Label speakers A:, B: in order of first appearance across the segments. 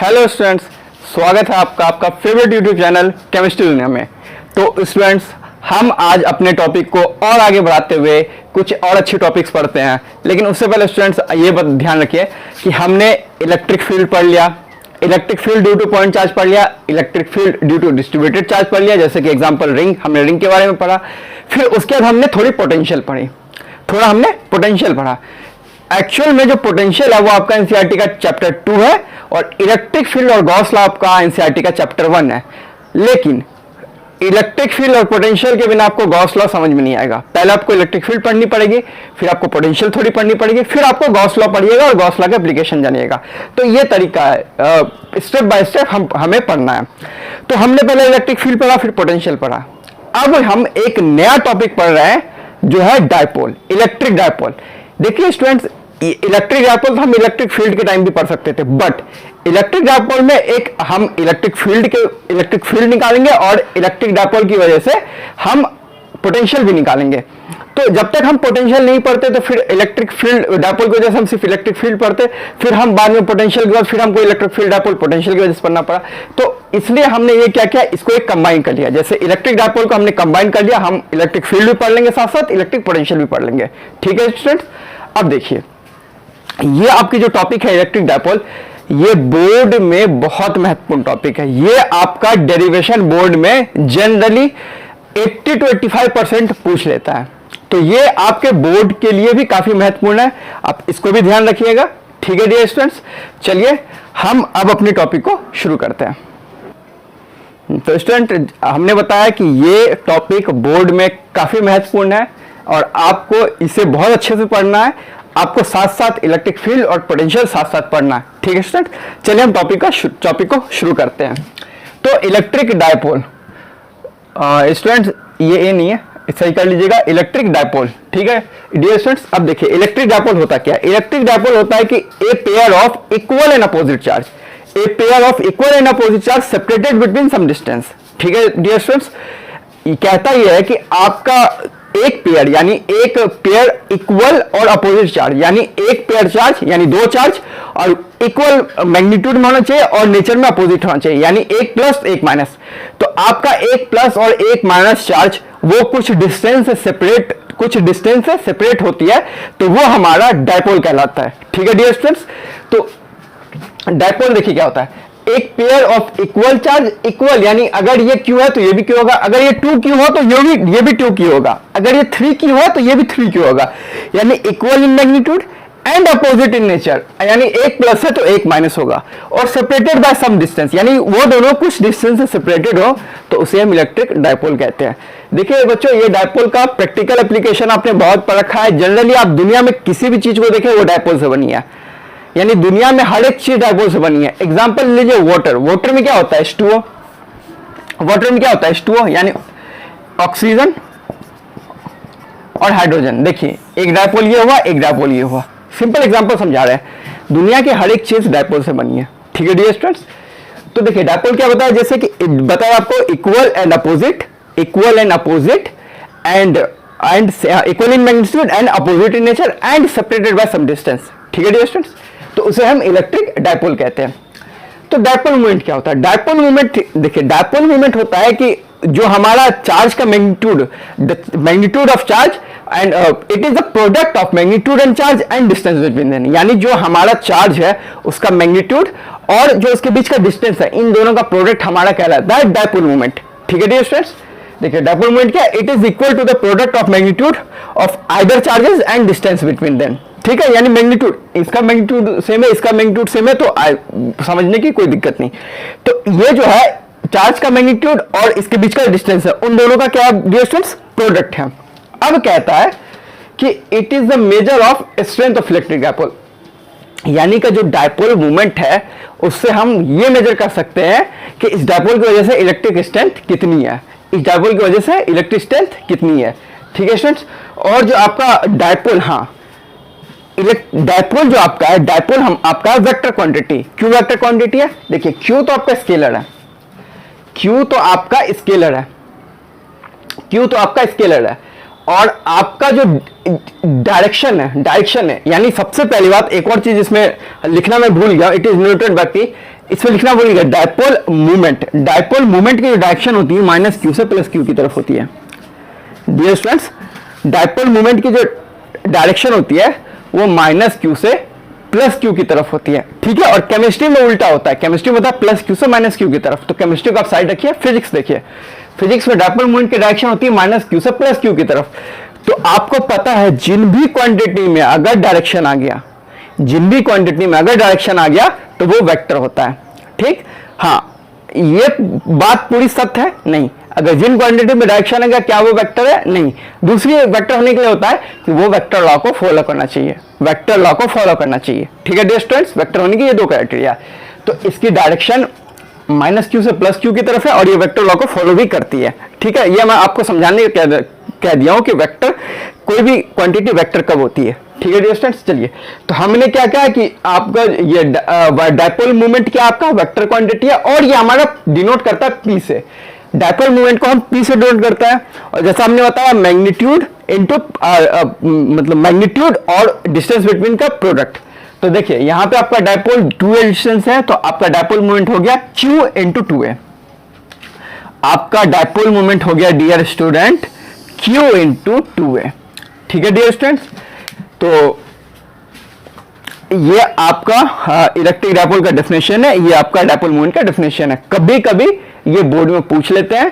A: Hello students, स्वागत है आपका आपका फेवरेट यूट्यूब चैनल केमिस्ट्री दुनिया में। तो स्टूडेंट्स, हम आज अपने टॉपिक को और आगे बढ़ाते हुए कुछ और अच्छे टॉपिक्स पढ़ते हैं। लेकिन उससे पहले स्टूडेंट्स ये ध्यान रखिए कि हमने इलेक्ट्रिक फील्ड पढ़ लिया, electric field due to point charge पढ़ लिया, electric field due to distributed charge पढ़ लिया, जैसे कि एग्जांपल रिंग, हमने रिंग के बारे में पढ़ा। फिर उसके बाद हमने थोड़ी पोटेंशियल पढ़ी, थोड़ा हमने पोटेंशियल पढ़ा। एक्चुअल में जो पोटेंशियल है वो आपका एनसीईआरटी का चैप्टर 2 है और इलेक्ट्रिक फील्ड और गॉस लॉ आपका एनसीईआरटी का चैप्टर 1 है। लेकिन इलेक्ट्रिक फील्ड और पोटेंशियल के बिना आपको गॉस लॉ समझ में नहीं आएगा। पहले आपको इलेक्ट्रिक फील्ड पढ़नी पड़ेगी, फिर आपको पोटेंशियल थोड़ी पढ़नी पड़ेगी, फिर आपको गॉस लॉ पढ़िएगा और गॉस लॉ का एप्लीकेशन जानिएगा। तो ये तरीका है, स्टेप बाय स्टेप हमें पढ़ना है। तो हमने पहले इलेक्ट्रिक फील्ड पढ़ा, फिर पोटेंशियल पढ़ा। अब हम एक नया टॉपिक पढ़ रहे हैं जो है डायपोल, इलेक्ट्रिक डायपोल। देखिए स्टूडेंट्स, इलेक्ट्रिक डायपोल तो हम इलेक्ट्रिक फील्ड के टाइम भी पढ़ सकते थे, बट इलेक्ट्रिक डायपोल में एक हम इलेक्ट्रिक फील्ड निकालेंगे और इलेक्ट्रिक डायपोल की वजह से हम पोटेंशियल भी निकालेंगे। तो जब तक हम पोटेंशियल नहीं पढ़ते तो फिर इलेक्ट्रिक फील्ड डायपोल की वजह से हम सिर्फ इलेक्ट्रिक फील्ड पढ़ते, फिर हम बाद में पोटेंशियल के बाद फिर हमको इलेक्ट्रिक फील्ड डायपोल पोटेंशियल की वजह से पढ़ना पड़ा। तो इसलिए हमने ये क्या किया, इसको एक कंबाइन कर लिया। जैसे इलेक्ट्रिक डायपोल को हमने कंबाइन कर लिया, हम इलेक्ट्रिक फील्ड भी पढ़ लेंगे, साथ साथ इलेक्ट्रिक पोटेंशियल भी पढ़ लेंगे। ठीक है स्टूडेंट्स, अब देखिए ये आपकी जो टॉपिक है इलेक्ट्रिक डायपोल, ये बोर्ड में बहुत महत्वपूर्ण टॉपिक है। ये आपका डेरिवेशन बोर्ड में जनरली 80 to 85% पूछ लेता है। तो ये आपके बोर्ड के लिए भी काफी महत्वपूर्ण है, आप इसको भी ध्यान रखिएगा। ठीक है डियर स्टूडेंट्स, चलिए हम अब अपने टॉपिक को शुरू करते हैं। तो स्टूडेंट, हमने बताया कि ये टॉपिक बोर्ड में काफी महत्वपूर्ण है और आपको इसे बहुत अच्छे से पढ़ना है। आपको साथ साथ इलेक्ट्रिक फील्ड और पोटेंशियल साथ साथ पढ़ना है। ठीक है स्टूडेंट, चलिए हम टॉपिक को शुरू करते हैं। तो इलेक्ट्रिक डायपोल, स्टूडेंट्स ये ए नहीं है, सही कर लीजिएगा, इलेक्ट्रिक डायपोल। ठीक है डियर स्टूडेंट्स, अब देखिए इलेक्ट्रिक डायपोल होता क्या है। इलेक्ट्रिक डायपोल होता है कि a pair of equal and opposite charge, a pair of equal and opposite charge separated between some distance. ठीक है डियर स्टूडेंट्स, कहता यह है कि आपका एक पेयर यानी एक पेयर इक्वल और अपोजिट चार्ज, यानी एक पेयर चार्ज यानी दो चार्ज और इक्वल मैग्नीट्यूड में होना चाहिए और नेचर में अपोजिट होना चाहिए, यानी एक प्लस एक माइनस। तो आपका एक प्लस और एक माइनस चार्ज वो कुछ डिस्टेंस से सेपरेट होती है, तो वो हमारा डायपोल कहलाता है। ठीक है डियर स्टूडेंट्स, तो डायपोल देखिए क्या होता है, एक pair of equal charge, equal यानी अगर ये Q है तो ये भी Q होगा, अगर ये 2Q हो तो ये भी 2Q होगा, अगर ये 3Q है तो ये भी 3Q होगा, यानी equal in magnitude and opposite in nature, यानी एक प्लस है तो एक माइनस होगा, और सेपरेटेड बाय सम डिस्टेंस, यानी वो दोनों कुछ डिस्टेंस से सेपरेटेड हो, तो उसे हम इलेक्ट्रिक डायपोल कहते हैं। देखिए बच्चों, ये डायपोल का प्रैक्टिकल एप्लीकेशन आपने बहुत पढ़ रखा है। जनरली आप दुनिया में किसी भी चीज को देखें वो डायपोल से बनी है, यानी दुनिया में हर एक चीज डायपोल से बनी है। एग्जांपल लीजिए वाटर में क्या होता है, H2O। वाटर में क्या होता है, H2O यानी ऑक्सीजन और हाइड्रोजन। देखिए एक डायपोल ये हुआ, एक डायपोल ये हुआ। सिंपल एग्जांपल समझा रहे हैं, दुनिया की हर एक चीज डायपोल से बनी है। ठीक है डियर स्टूडेंट्स, तो देखिए डायपोल क्या बताया, जैसे कि बताया आपको equal and opposite and equal in magnitude and opposite in nature and separated by some distance. ठीक है डियर स्टूडेंट्स, तो उसे हम इलेक्ट्रिक डायपोल कहते हैं। तो डायपोल मूवमेंट क्या होता है, डायपोल मूवमेंट देखिए, डायपोल मूवमेंट होता है कि जो हमारा चार्ज का magnitude of charge and it is the product of magnitude and charge and distance between them, यानी जो हमारा चार्ज है उसका मैग्नीट्यूड और जो उसके बीच का डिस्टेंस है, इन दोनों का प्रोडक्ट हमारा कहलाता है डायपोल मूवमेंट। ठीक है डियर स्टूडेंट्स, देखिए डायपोल मूवमेंट क्या, it is equal to the product of magnitude of either charges and distance between them. ठीक है, यानी मैग्नीट्यूड, इसका मैग्नीट्यूड सेम है, इसका मैग्नीट्यूड सेम है, तो समझने की कोई दिक्कत नहीं। तो ये जो है चार्ज का मैग्नीट्यूड और इसके बीच का डिस्टेंस है, उन दोनों का क्या डियर स्टूडेंट्स, प्रोडक्ट है। अब कहता है कि it is the measure of strength of electric dipole, यानी कि जो डायपोल मूवमेंट है उससे हम ये मेजर कर सकते हैं कि इस डायपोल की वजह से इलेक्ट्रिक स्ट्रेंथ कितनी है, इस डायपोल की वजह से इलेक्ट्रिक स्ट्रेंथ कितनी है। ठीक है स्टूडेंट्स, और जो आपका डायपोल, हाँ डायपोल जो आपका है, डायपोल हम आपका vector quantity, Q vector quantity है। देखिए क्यू तो आपका स्केलर है, क्यू तो आपका स्केलर है, और आपका जो डायरेक्शन है, यानी सबसे पहली बात, एक और चीज इसमें लिखना मैं भूल गया, इट इज नोटेड बाकी इसमें लिखना भूल गया, डायपोल मूवमेंट की जो डायरेक्शन होती है माइनस क्यू से प्लस क्यू की तरफ होती है। डियर स्टूडेंट्स, डायपोल मूवमेंट की जो डायरेक्शन होती है वो माइनस क्यू से प्लस क्यू की तरफ होती है, ठीक है। और केमिस्ट्री में उल्टा होता है, केमिस्ट्री में होता है प्लस क्यू से माइनस क्यू की तरफ। तो केमिस्ट्री को आप साइड रखिए, फिजिक्स देखिए, फिजिक्स में डायपोल मूवमेंट की डायरेक्शन होती है माइनस क्यू से प्लस क्यू की तरफ। तो आपको पता है जिन भी क्वांटिटी में अगर डायरेक्शन आ गया, तो वो वेक्टर होता है, ठीक। हाँ, ये बात पूरी सत्य है नहीं, अगर जिन क्वांटिटी में डायरेक्शन है क्या वो वेक्टर है? नहीं। दूसरी वेक्टर होने के लिए होता है कि वो वेक्टर लॉ को फॉलो करना चाहिए, ठीक है डियर स्टूडेंट्स। वेक्टर होने की ये दो क्राइटेरिया, तो इसकी डायरेक्शन माइनस क्यू से प्लस क्यू की तरफ है और ये वेक्टर लॉ को फॉलो भी करती है, ठीक है। ये मैं आपको समझाने कह दिया हूं कि वेक्टर, कोई भी क्वांटिटी वेक्टर कब होती है, ठीक है डियर स्टूडेंट्स। चलिए, तो हमने क्या कहा कि आपका ये डायपोल मूवमेंट क्या आपका वेक्टर क्वांटिटी है और ये हमारा डिनोट करता है पी से। डायपोल मूवमेंट को हम पी से डिनोट करता है, और जैसा हमने बताया मैग्नीट्यूड इनटू मतलब मैग्नीट्यूड और डिस्टेंस बिटवीन का प्रोडक्ट। तो देखिए यहां पे आपका डायपोल 2a डिस्टेंस है, तो आपका डायपोल मूवमेंट हो गया q इंटू 2a। आपका डायपोल मूवमेंट हो गया dear student q into 2a, ठीक है डियर स्टूडेंट्स। तो ये आपका इलेक्ट्रिक डायपोल का डेफिनेशन है, ये आपका डायपोल मूवमेंट का डेफिनेशन है। कभी कभी ये बोर्ड में पूछ लेते हैं,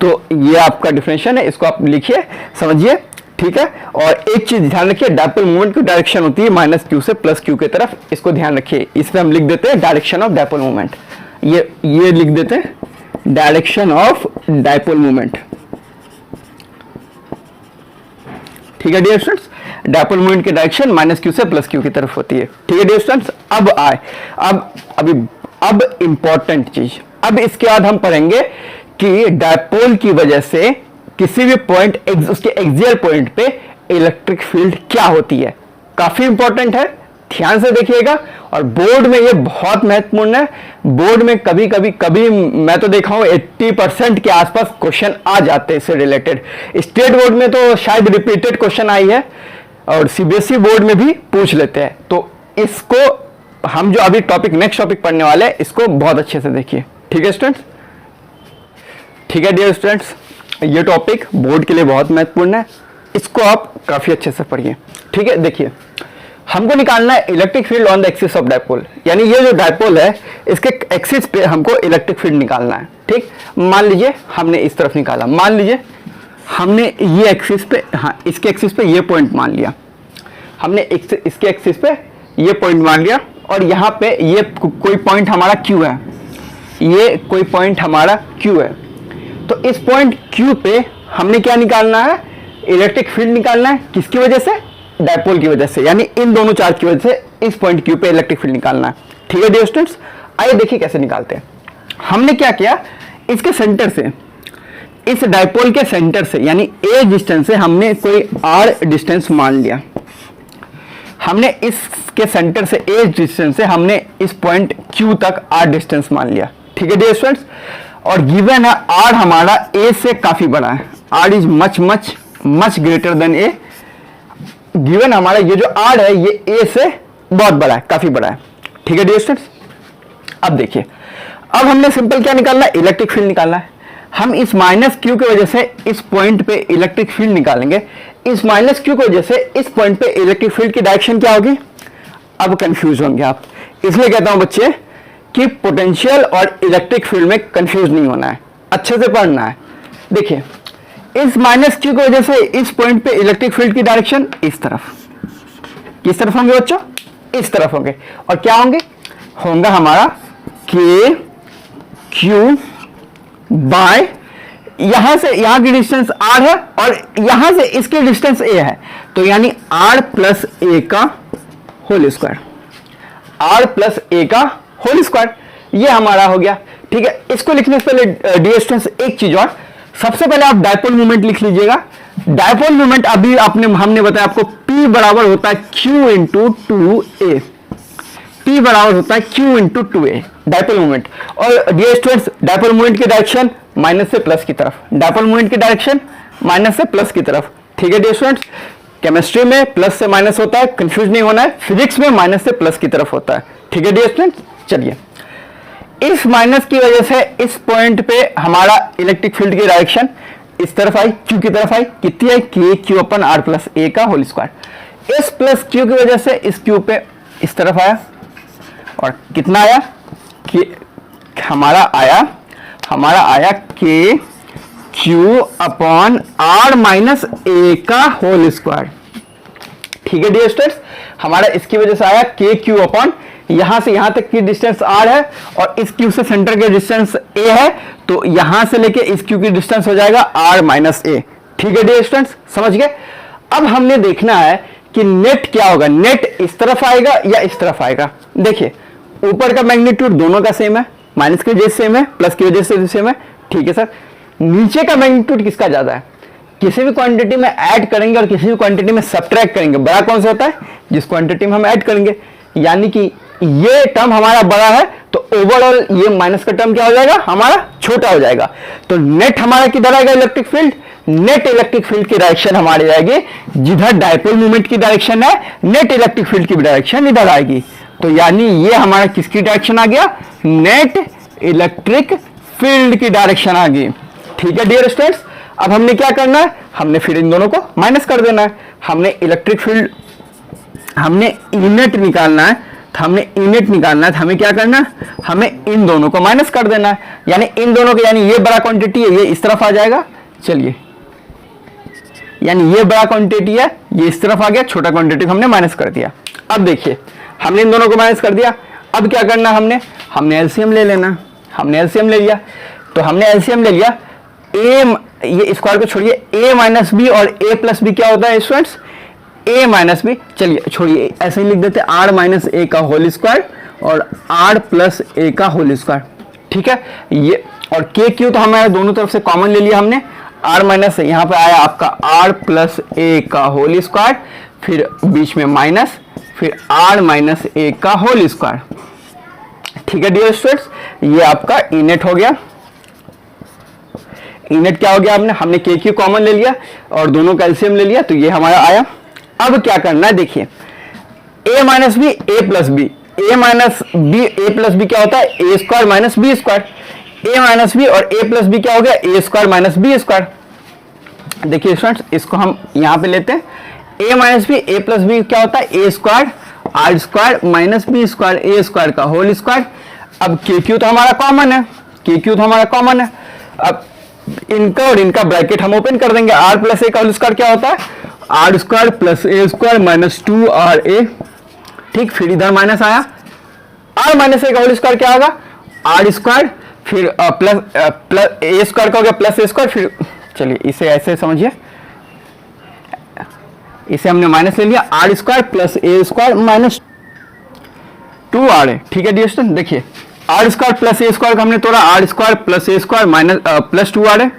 A: तो ये आपका डेफिनेशन है, इसको आप लिखिए, समझिए, ठीक है। और एक चीज ध्यान रखिए, डायपोल मूवमेंट की डायरेक्शन होती है माइनस क्यू से प्लस क्यू की तरफ, इसको ध्यान रखिए। इसमें हम लिख देते हैं डायरेक्शन ऑफ डायपोल मूवमेंट, ये लिख देते हैं डायरेक्शन ऑफ डायपोल मूवमेंट, ठीक है डियर स्टूडेंट्स। डायपोल मूवमेंट की डायरेक्शन माइनस क्यू से प्लस क्यू की तरफ होती है, ठीक है डियर स्टूडेंट्स। अब इंपॉर्टेंट चीज, अब इसके बाद हम पढ़ेंगे कि डायपोल की वजह से किसी भी पॉइंट, उसके एक्सियल पॉइंट पे इलेक्ट्रिक फील्ड क्या होती है। काफी इंपॉर्टेंट है, ध्यान से देखिएगा। और बोर्ड में ये बहुत महत्वपूर्ण है, बोर्ड में कभी मैं तो देखा हूं 80% के आसपास क्वेश्चन आ जाते हैं इससे रिलेटेड। स्टेट बोर्ड में तो शायद रिपीटेड क्वेश्चन आई है, और सीबीएसई बोर्ड में भी पूछ लेते हैं। तो इसको हम जो अभी नेक्स्ट टॉपिक पढ़ने वाले हैं, इसको बहुत अच्छे से देखिए, ठीक है स्टूडेंट्स, ठीक है डियर स्टूडेंट्स। ये टॉपिक बोर्ड के लिए बहुत महत्वपूर्ण है, इसको आप काफी अच्छे से पढ़िए, ठीक है। देखिए, हमको निकालना है electric field on the axis of dipole, यानी ये जो डायपोल है इसके एक्सिस पे हमको इलेक्ट्रिक फील्ड निकालना है, ठीक। मान लीजिए हमने इस तरफ निकाला, मान लीजिए हमने ये एक्सिस पे, हाँ इसके एक्सिस पे ये पॉइंट मान लिया, हमने इसके एक्सिस पे ये पॉइंट मान लिया, और यहाँ पे ये कोई पॉइंट हमारा Q है, ये कोई पॉइंट हमारा Q है। तो इस पॉइंट Q पे हमने क्या निकालना है, इलेक्ट्रिक फील्ड निकालना है। किसकी वजह से? डायपोल की वजह से, यानी इन दोनों चार्ज की वजह से इस पॉइंट Q पे इलेक्ट्रिक फील्ड निकालना है, ठीक है डियर स्टूडेंट्स। आइए देखिए कैसे निकालते हैं। हमने क्या किया, इसके सेंटर से, इस डायपोल के सेंटर से, यानी a डिस्टेंस से हमने कोई r डिस्टेंस मान लिया। हमने इसके सेंटर से a डिस्टेंस से हमने इस पॉइंट Q तक r डिस्टेंस मान लिया, ठीक है डियर स्टूडेंट्स। और गिवन है r हमारा a से काफी बड़ा है, r is much greater than a। Given हमारा ये जो r है ये a से बहुत बड़ा है, काफी बड़ा है, ठीक है डियर स्टूडेंट्स। अब देखिए, अब हमने सिंपल क्या निकालना है, इलेक्ट्रिक फील्ड निकालना है। हम इस माइनस क्यू की वजह से इस पॉइंट पे इलेक्ट्रिक फील्ड निकालेंगे। इस माइनस क्यू की वजह से इस पॉइंट पे इलेक्ट्रिक फील्ड की डायरेक्शन क्या होगी? अब कंफ्यूज होंगे आप, इसलिए कहता हूं बच्चे कि पोटेंशियल और इलेक्ट्रिक फील्ड में कंफ्यूज नहीं होना है, अच्छे से पढ़ना है। देखिए, इस माइनस क्यू की वजह से इस पॉइंट पे इलेक्ट्रिक फील्ड की डायरेक्शन इस तरफ, किस तरफ होंगे बच्चों? इस तरफ होंगे। और क्या होंगे? होगा हमारा के क्यू बाय, यहां से यहां की डिस्टेंस r है और यहां से इसकी डिस्टेंस a है, तो यानी r प्लस a का whole square, r plus a का होल स्क्वायर, ये हमारा हो गया, ठीक है। इसको लिखने से पहले डियर स्टूडेंट्स एक चीज और, सबसे पहले आप डायपोल मोमेंट लिख लीजिएगा। डायपोल मोमेंट अभी हमने बताया आपको P बराबर होता है Q इंटू 2a, P बराबर होता है Q into 2a dipole moment. और डियर स्टूडेंट्स, डायपोल मोमेंट की डायरेक्शन माइनस से प्लस की तरफ, डायपोल मोमेंट की डायरेक्शन माइनस से प्लस की तरफ, ठीक है डियर स्टूडेंट्स, केमिस्ट्री में प्लस से माइनस होता है, कंफ्यूज नहीं होना है। फिजिक्स में माइनस से प्लस की तरफ होता है। ठीक है डियर स्टूडेंट्स, चलिए इस माइनस की वजह से इस पॉइंट पे हमारा इलेक्ट्रिक फील्ड की डायरेक्शन इस तरफ आई, क्यू की तरफ आई। कितनी आई? के क्यू अपन आर प्लस ए का होल स्क्वायर। इस प्लस क्यू की वजह से इस क्यू पे इस तरफ आया और कितना आया कि हमारा आया के क्यू अपॉन आर माइनस ए का होल स्क्वायर। ठीक है डियर स्टूडेंट्स, हमारा इसकी वजह से आया के क्यू अपॉन, यहां से यहां तक की डिस्टेंस आर है और इस क्यू से सेंटर के डिस्टेंस ए है, तो यहां से लेके इस क्यू की डिस्टेंस हो जाएगा आर माइनस ए। ठीक है डियर स्टूडेंट्स, समझ गए। अब हमने देखना है कि नेट क्या होगा, नेट इस तरफ आएगा या इस तरफ आएगा। देखिए ऊपर का मैग्नीट्यूड दोनों का सेम है, माइनस की वजह से सेम है, प्लस की वजह से सेम है। ठीक है सर, नीचे का मैग्नीट्यूड किसका ज्यादा है? किसी भी क्वांटिटी में ऐड करेंगे और किसी भी क्वांटिटी में सब्ट्रैक्ट करेंगे, बड़ा कौन सा होता है? जिस क्वांटिटी में हम ऐड करेंगे। यानी कि ये टर्म हमारा बड़ा है तो ओवरऑल ये माइनस का टर्म क्या हो जाएगा? हमारा छोटा हो जाएगा। तो नेट हमारा किधर आएगा? Electric field. Net electric field की डायरेक्शन हमारी जाएगी जिधर डायपोल मूवमेंट की डायरेक्शन है, नेट इलेक्ट्रिक फील्ड की डायरेक्शन इधर आएगी। तो यानी ये हमारा किसकी डायरेक्शन आ गया? नेट इलेक्ट्रिक फील्ड की डायरेक्शन आ गई। ठीक है डियर स्टूडेंट्स, अब हमने क्या करना है? हमने फिर इन दोनों को माइनस कर देना है। हमने इलेक्ट्रिक फील्ड, हमने इनेट निकालना है, तो हमें क्या करना है? हमें इन दोनों को माइनस कर देना है। यानी इन दोनों को, यानी ये बड़ा क्वांटिटी है, ये इस तरफ आ जाएगा। चलिए, यानी ये बड़ा क्वांटिटी है, ये इस तरफ आ गया, छोटा क्वांटिटी को हमने माइनस कर दिया। अब देखिए हमने इन दोनों को माइनस कर दिया। अब क्या करना है? हमने एलसीएम ले लेना। हमने एलसीएम ले लिया, तो हमने एलसीएम ले लिया। ये स्क्वायर को छोड़िए, a माइनस बी और a प्लस बी क्या होता है स्टूडेंट्स? a माइनस बी, चलिए छोड़िए, ऐसे ही लिख देते हैं r माइनस ए का होल स्क्वायर और r प्लस ए का होल स्क्वायर। ठीक है, ये और k क्यू तो हमारे दोनों तरफ से कॉमन ले लिया हमने। r माइनस यहाँ पे आया आपका r प्लस ए का होल स्क्वायर, फिर बीच में माइनस, फिर r माइनस ए का होल स्क्वायर। ठीक है डियर स्टूडेंट्स, ये आपका इनेट हो गया। इनेट क्या हो गया? हमने के क्यू कॉमन ले लिया और दोनों का एलसीएम ले लिया, तो ये हमारा आया। अब क्या करना है? देखिए a minus b, a plus b, a minus b, a plus b क्या होता है? A square minus b square. A minus b और ए प्लस बी क्या हो गया? A square minus b square. देखिए स्टूडेंट्स, इसको हम यहाँ पे लेते हैं। A minus b, a plus b क्या होता है? A square r square minus b square, a square का होल स्क्वायर। अब के क्यू तो हमारा कॉमन है, अब इनका और इनका ब्रैकेट हम ओपन कर देंगे। आर प्लस ए का होल स्क्वायर क्या होता है? R square plus A square minus 2RA। ठीक, फिर इधर माइनस आया, आर माइनस ए का होल स्क्वायर क्या होगा? आर स्क्वायर, फिर प्लस ए स्क्वायर का हो गया प्लस ए स्क्वायर। फिर चलिए इसे ऐसे समझिए, इसे हमने माइनस ले लिया, R square plus A square minus 2RA। ठीक है डियर स्टूडेंट, देखिए R square plus A square का हमने तोड़ा, R square plus A square minus plus 2RA,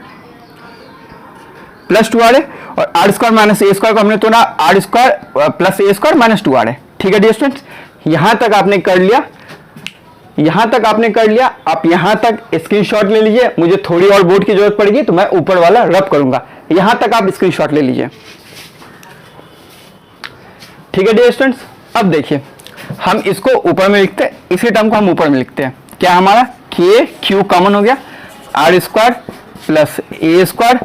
A: और आर स्क्वायर माइनस ए स्क्वायर को हमने तोड़ा, R square plus A square minus 2RA। ठीक है डियर स्टूडेंट्स, यहां तक आपने कर लिया, आप यहां तक स्क्रीनशॉट ले लीजिए। मुझे थोड़ी और बोर्ड की जरूरत पड़ेगी तो मैं ऊपर वाला रब करूंगा, यहां तक आप स्क्रीनशॉट ले लीजिए। ठीक है डियर स्टूडेंट्स, अब देखिए हम इसको ऊपर में लिखते हैं, इसी टर्म को हम ऊपर में लिखते हैं। क्या हमारा? के क्यू कॉमन हो गया, R square plus A square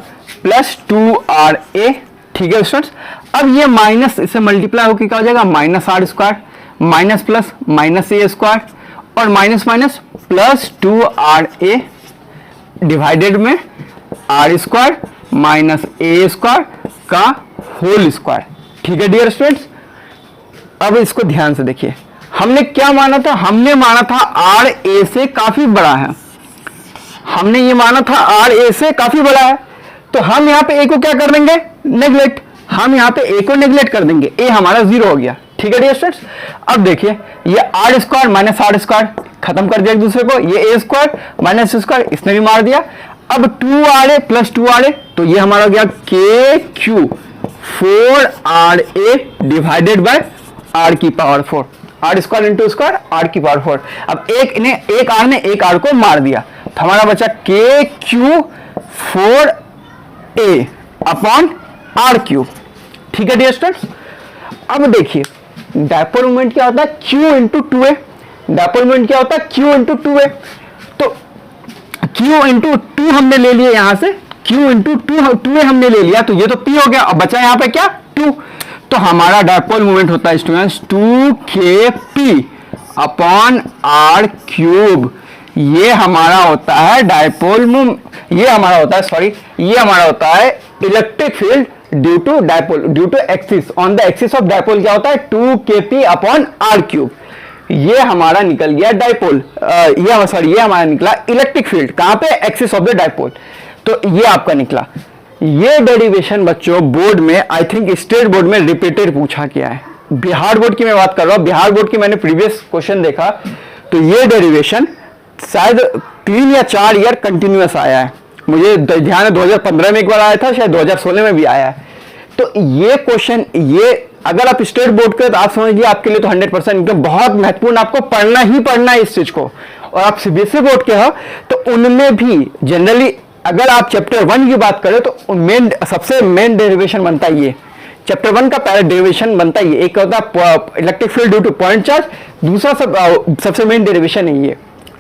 A: plus 2RA। ठीक है स्टूडेंट्स, अब ये माइनस इससे मल्टीप्लाई होकर क्या हो जाएगा? Minus are square minus plus minus A square और minus minus plus 2RA divided में आर स्क्वायर माइनस ए स्क्वायर का होल स्क्वायर। ठीक है डियर स्टूडेंट्स, अब इसको ध्यान से देखिए, हमने क्या माना था? हमने माना था आर ए से काफी बड़ा है, हमने ये माना था आर ए से काफी बड़ा है, तो हम यहाँ पे ए को क्या कर देंगे? नेग्लेक्ट। हम यहाँ पे ए को नेग्लेक्ट कर देंगे, ए हमारा 0 हो गया। ठीक है डियर स्टूडेंट्स, अब देखिए ये R square minus are square खत्म कर दिया एक दूसरे को, ये ए स्क्वायर माइनस स्क्वायर इसने भी मार दिया। अब 2RA प्लस 2RA, तो ये हमारा हो गया k q 4RA divided by r की power 4, r square into square r की पावर 4। अब एक आर ने एक आर को मार दिया, तो हमारा बचा के Q 4A upon are cube. ठीक है डियर स्टूडेंट्स, अब देखिए डायपोल मोमेंट क्या होता है, Q into 2a। Dipole moment क्या होता है, Q इंटू 2a। तो Q इंटू 2 हमने ले लिया, यहां से Q इंटू 2a हमने ले लिया, तो ये तो P हो गया, अब बचा यहां पे क्या 2। तो हमारा डायपोल मोमेंट होता है students 2kp upon are cube. ये हमारा होता है डायपोल मोमेंट, ये हमारा होता है electric field due to dipole, due to axis, on the axis of dipole क्या होता है 2kp अपॉन आर क्यूब। ये हमारा निकल गया डायपोल, ये हमारा निकला इलेक्ट्रिक फील्ड कहां पे, एक्सिस ऑफ द डायपोल। तो ये आपका निकला। ये डेरिवेशन बच्चों बोर्ड में, आई थिंक स्टेट बोर्ड में रिपीटेड पूछा गया है। बिहार बोर्ड की मैं बात कर रहा हूं, बिहार बोर्ड की मैंने प्रीवियस क्वेश्चन देखा, तो ये डेरिवेशन शायद 3 या 4 ईयर कंटिन्यूअस आया है। मुझे ध्यान है 2015 में एक बार आया था, शायद 2016 में भी आया है। तो ये क्वेश्चन, ये अगर आप स्टेट बोर्ड के, तो आप समझिए आपके लिए तो 100% एकदम बहुत महत्वपूर्ण, आपको पढ़ना ही पढ़ना है इस चीज को। और आप सीबीएसई बोर्ड के हो तो उनमें भी जनरली अगर आप चैप्टर 1 की बात करें तो सबसे मेन डेरिवेशन बनता है ये, चैप्टर 1 का पहला डेरिवेशन बनता है ये। एक होता है electric field due to point charge, दूसरा सबसे मेन डेरिवेशन है ये।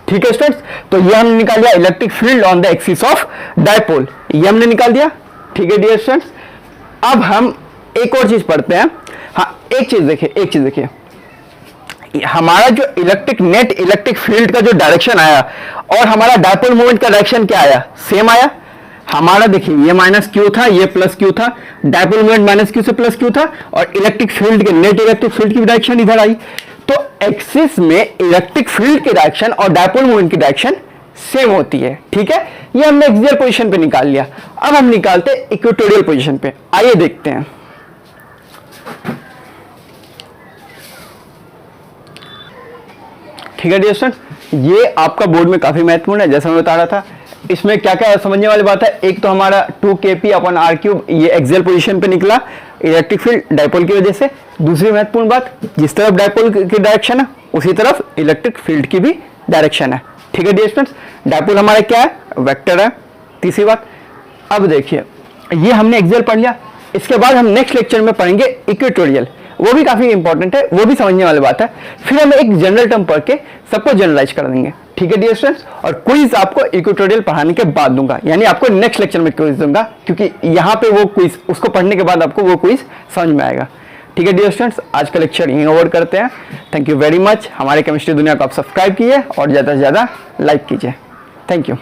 A: ठीक है स्टूडेंट्स, तो ये हमने निकाल लिया electric field on the axis of dipole, ये हमने निकाल दिया। ठीक है डियर स्टूडेंट्स, अब हम एक और चीज पढ़ते हैं। हाँ, एक चीज देखिए, हमारा जो नेट इलेक्ट्रिक फील्ड का जो डायरेक्शन आया और हमारा डायपोल मोमेंट का डायरेक्शन क्या आया, सेम आया। हमारा देखिए ये माइनस क्यू था, ये प्लस क्यू था, डायपोल मोमेंट माइनस क्यू से प्लस क्यू था, और इलेक्ट्रिक फील्ड के, नेट इलेक्ट्रिक फील्ड की डायरेक्शन इधर आई। तो एक्सिस में इलेक्ट्रिक फील्ड की डायरेक्शन और डायपोल मोमेंट की डायरेक्शन सेम होती है। ठीक है, ये हमने एक्सियल पोजीशन पे निकाल लिया। अब हम निकालते हैं इक्वेटोरियल पोजीशन पे, आइए देखते हैं। ठीक है डियर स्टूडेंट, ये आपका बोर्ड में काफी महत्वपूर्ण है, जैसा मैं बता रहा था। इसमें क्या क्या समझने वाली बात है, एक तो हमारा 2kp अपॉन आर क्यूब, ये एक्सियल पोजीशन पे निकला इलेक्ट्रिक फील्ड डायपोल की वजह से। दूसरी महत्वपूर्ण बात, जिस तरफ डायपोल की डायरेक्शन है उसी तरफ इलेक्ट्रिक फील्ड की भी डायरेक्शन है। ठीक है डियर स्टूडेंट्स, डायपोल हमारा क्या है, वेक्टर है। तीसरी बात, अब देखिए ये हमने एक्सियल पढ़ लिया, इसके बाद हम नेक्स्ट लेक्चर में पढ़ेंगे इक्वेटोरियल, वो भी काफी इंपॉर्टेंट है, वो भी समझने वाली बात है। फिर हम एक जनरल टर्म पढ़ के सबको जनरलाइज कर देंगे। ठीक है डियर स्टूडेंट्स, और क्विज आपको इक्वेटोरियल पढ़ाने के बाद दूंगा, यानी आपको नेक्स्ट लेक्चर में क्विज दूंगा, क्योंकि यहाँ पे वो क्विज, उसको पढ़ने के बाद आपको वो क्विज समझ में आएगा। ठीक है डियर स्टूडेंट्स, आज का लेक्चर यहीं ओवर करते हैं। Thank you very much. हमारे केमिस्ट्री दुनिया को आप सब्सक्राइब कीजिए और ज़्यादा से ज़्यादा लाइक कीजिए। Thank you.